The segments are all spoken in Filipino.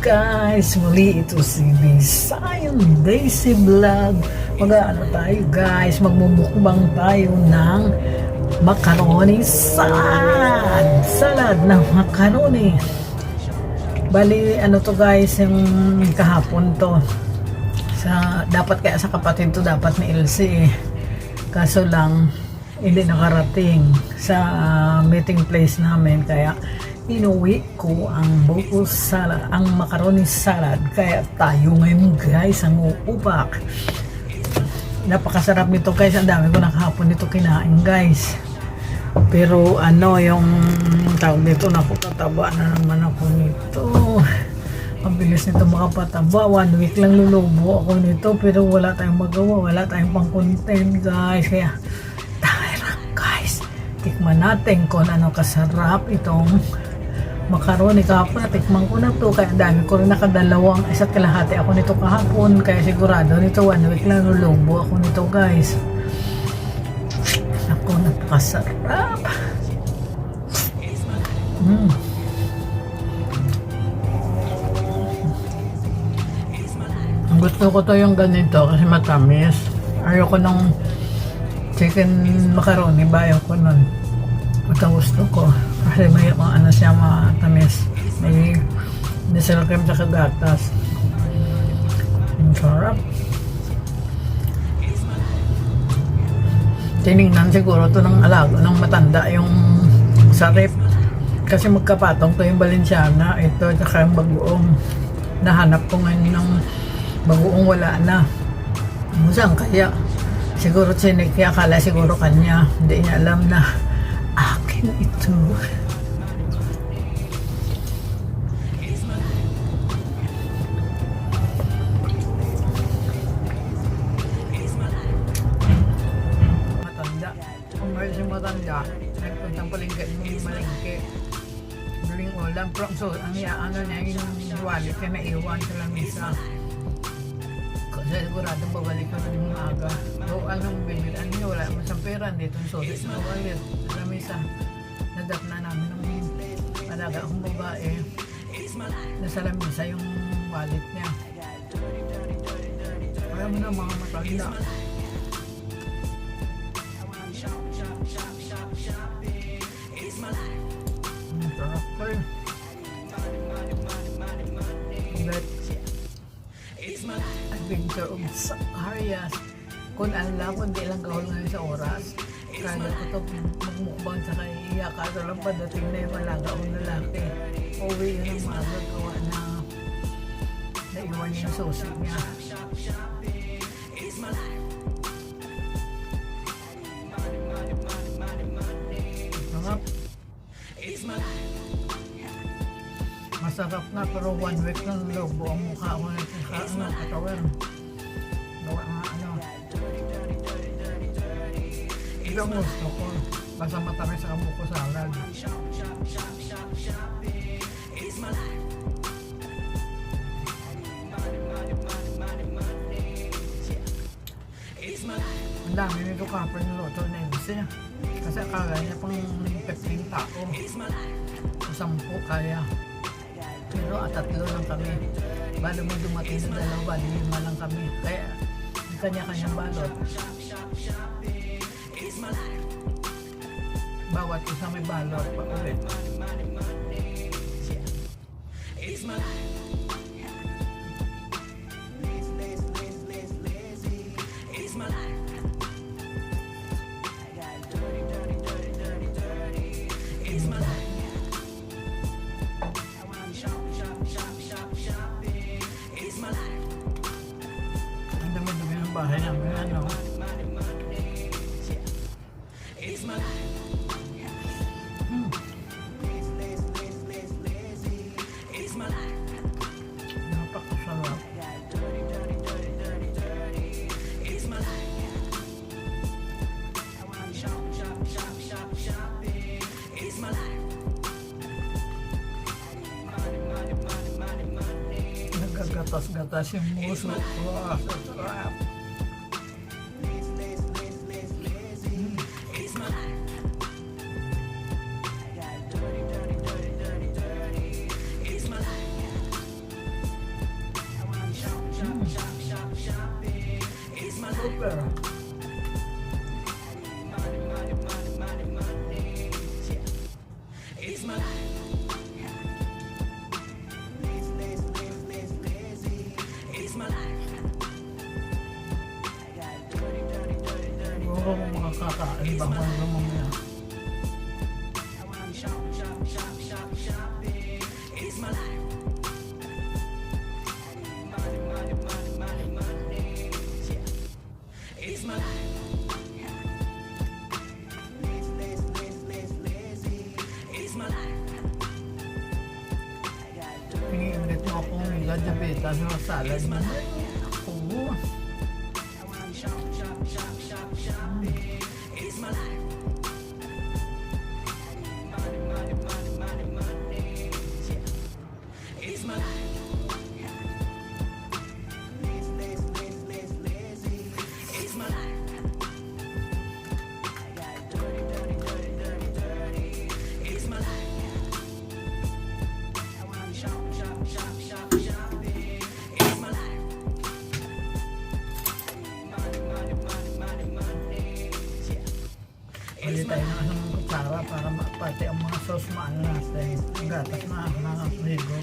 guys, muli ito si Visayan Daisy Vlog. Mag-ano tayo guys, magmumukbang tayo ng macaroni salad ng macaroni. Bali ano to guys, yung kahapon to dapat kaya sa kapatid to, dapat ni Elsie kaso lang hindi nakarating sa meeting place namin, kaya inuwi ko ang buko salad, ang macaroni salad. Kaya tayo ngayon guys ang uupak. Napakasarap nito guys, ang dami ko nakahapon nito kinain guys. Pero ano yung tawag nito, napakataba na naman ako nito. Ang bilis nito makapataba, 1 week lang lulubo ako nito, pero wala tayong magawa, wala tayong pang content guys. Kaya tara guys, tikman natin kung ano kasarap itong macaroni. Kahapon natikman ko na to, kaya dami ko rin nakadalawang isa't kalahati ako nito kahapon, kaya sigurado nito 1 week lang lulubo ako nito guys. Ako, napakasarap. Gusto ko to yung ganito kasi matamis. Ayoko ng chicken macaroni, bayo ko nun. Ito gusto ko kasi may ano siya, matamis, may diesel cream sa kagatas. Ang sarap. Tinignan siguro to ng alago ng matanda yung sarip kasi magkapatong to yung Balenciaga, ito tsaka yung bagoong. Nahanap ko ngayon ng bagoong, wala na. Musang kaya siguro sinik, kaya akala siguro kanya, hindi niya alam na akin ito. Matanda, kung mayroon siyang matanda, nagpuntang palengke mo malengke, galing ulam, so ang ano niya, yung wallet niya na iwan sa lamisa. Kasi siguradong babalik ko ng maaga. So, anong bibilan niya? Wala naman sa pera. Dito yung sosis na wallet. Alam mo isa, nadap na namin ng alaga akong babae. Nasa lamisa yung wallet niya. Kaya mo na mga matanda. Ang sarap ko eh. Adventure of Saharias. Kung alam ko, hindi lang gawal ngayon sa oras. Kaya ko ito magmukbang sa kaya kaso lang padating na yung malaga o lalaki. Uwi yun ang maaga, gawa na naiwan niya yung susi niya. Sarap. Masarap na, pero 1 week lang lobo ang mukha ko na katawan. Gawa nga ano. Hindi ang gusto ko. Basta matamis sa buko salad. Ang dami nito kapar ng loto na Elsie. Kasi akala niya pang 15 tao. O 10 kaya. Pero tatlo lang kami. Balo mo dumating sa 2, 5 lang kami. Kaya kanya-kanyang balot. Bawat isa may balot pa ulit. Bahay namin ano. Napakasarap. Nagagatas-gatas yung muso. Wow, sarap. Cooper. Siguro mga kakain bang mga mamaya. Pinginit mo akong gadabeta sa salad mo. Oo. Pwede tayo ng anong kutsara para pati ang mga sauce maano natin. Ang gatas na nakakaligo.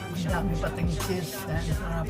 Ang dami pating cheese. Ang sarap.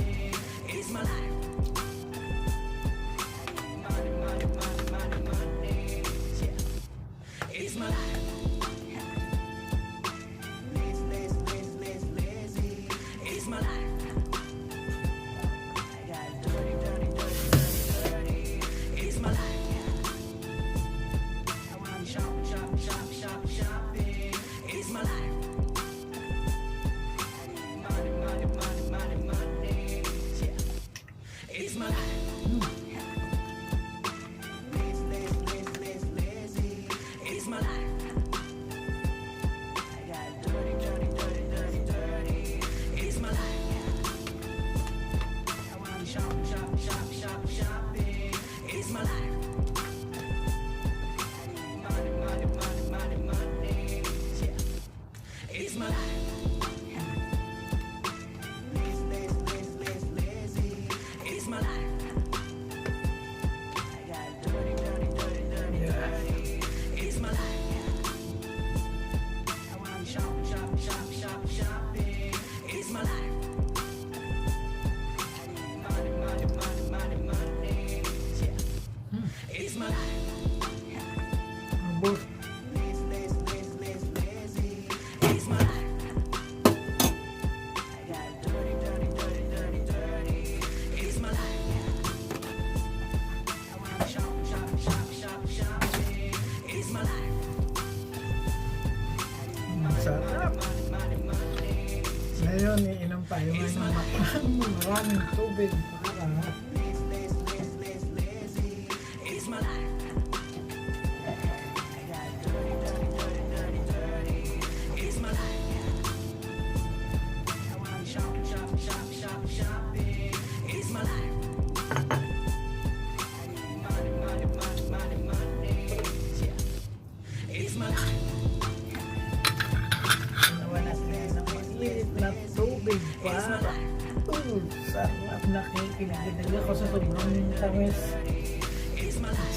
Bus. Masarap. Ngayon, iinom tayo ng maraming tubig para na tubig para sarap na kikinig ako sa sobrang tamis.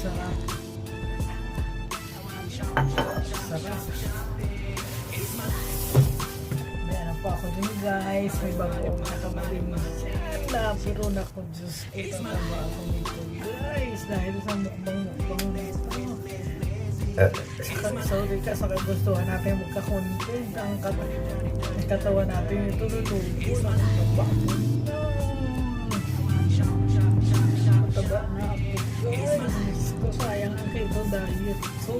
Sarap. Sarap. May ano pa ako din guys, may bagoong nakamaling na pero naku Diyos ko tataba ako nito guys dahil sa mukbang nito. Sorry ka sa kagustuhan natin magka-content ang katawan natin ito natubo na mataba mataba na ako guys ko sayang ang keto diet so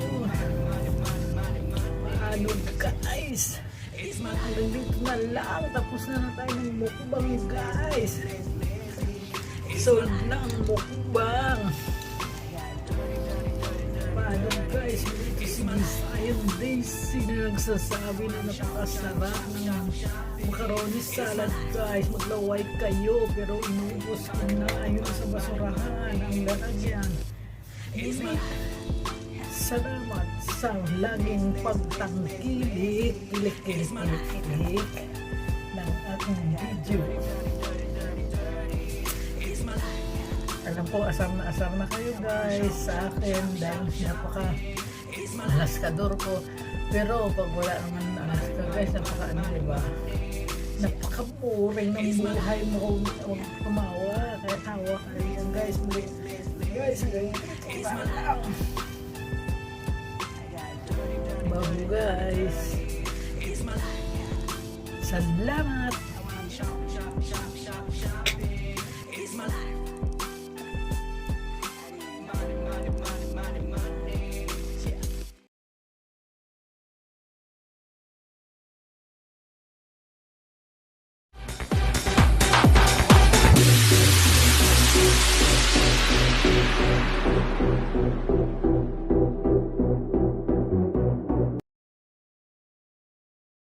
paano guys hanggang dito na lang tapos na tayo ng mukbang guys sold na ang mukbang. Paano guys, ito si Bisayang Daisy na nagsasabi na napakasarap ng macaroni salad guys. Maglaway kayo pero inubos ko na ayun sa basurahan ang lalagyan. salamat sa laging pagtangkilik, kilik ng aking video. Alam po, asar na kayo guys sa akin dahil alaskador ko. Pero pag wala naman alaska guys, diba? Napaka-boring ng buhay mo kung huwag tumawa. Kaya tawa ka rin guys. Guys, bago guys. Salamat!